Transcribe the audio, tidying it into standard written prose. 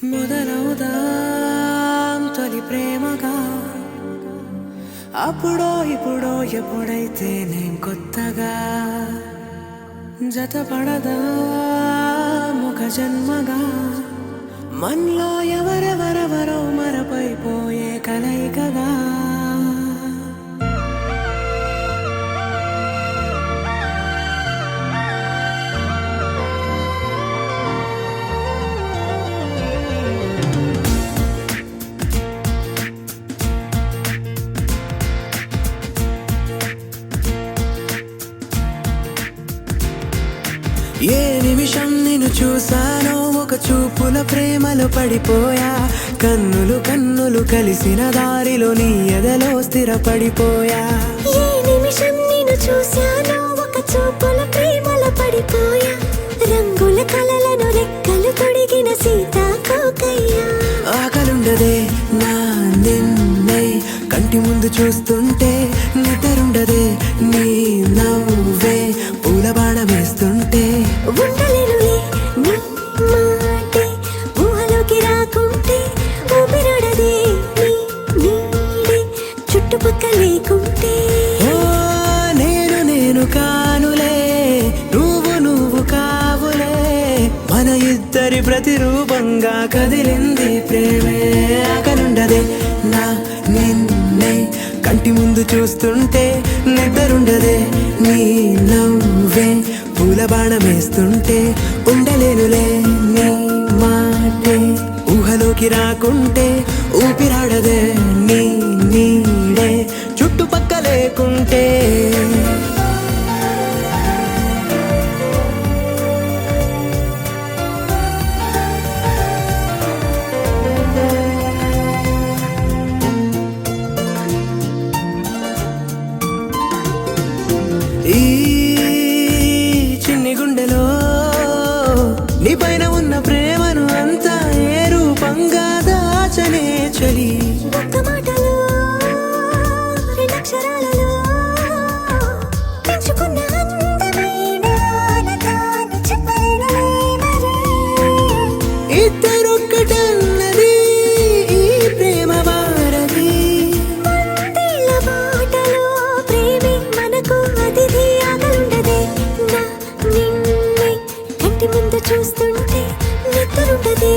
మొదలవుదాం తొలి ప్రేమగా, అప్పుడో ఇప్పుడో ఎప్పుడైతే నేను కొత్తగా జతపడదా ఒక జన్మగా, మనలో ఎవరెవరెవరో మరపైపోయే కలయికగా. ఏ నిమిషం నిన్ను చూసానో ఒక చూపుల ప్రేమలో పడిపోయా, కన్నులు కన్నులు కలిసిన దారిలో నీ ఎదలో స్థిరపడిపోయా. ఏ నిమిషం నిన్ను చూసానో ఒక చూపుల ప్రేమలో పడిపోయా, రంగుల కలలను రెక్కలు తొడిగిన సీతాకోకయ్యా. ఆకలుండదే నా నిన్నే కంటి ముందు చూస్తుంటే, నిద్రుండదే నీ నవ్వే పూల బాణం వేస్తుంటే. ఉండలేనులే నీ మాటే ఊహలోకి రాకుంటే, ఊపిరాడదే నీ నీడే చుట్టుపక్కల లేకుంటే. ఓ నేను నేను కానులే, నువ్వు కావులే, మన ఇద్దరి ప్రతిరూపంగా కదిలింది ప్రేమే. ఆకలుండదే నా నిన్నే కంటి ముందు చూస్తుంటే, నిద్రుండదే నీ నవ్వే పూల బాణం వేస్తుంటే. ఉండలేనులే నీ మాటే ఊహలోకి రాకుంటే, ఊపిరాడదే నీ నీడే చుట్టుపక్క లేకుంటే. ఈ చిన్ని గుండెలో నీ పైన ఉన్న ప్రేమను అంతా ఏ రూపంగా దాచనే చలి. ఒక్క మాటలో రెండక్షరాలలో పెంచుకున్న అందమైన ఆనతాను చెప్పలేనులే మరి. ఇద్దరొక్కటన్నది ఈ ప్రేమ వారది. వందేళ్ల బాటలో ప్రేమే మనకు అతిథి. ఆగలుండదే నా నిన్నే కంటి ముందు చూస్తుంటే, నిద్రుండదే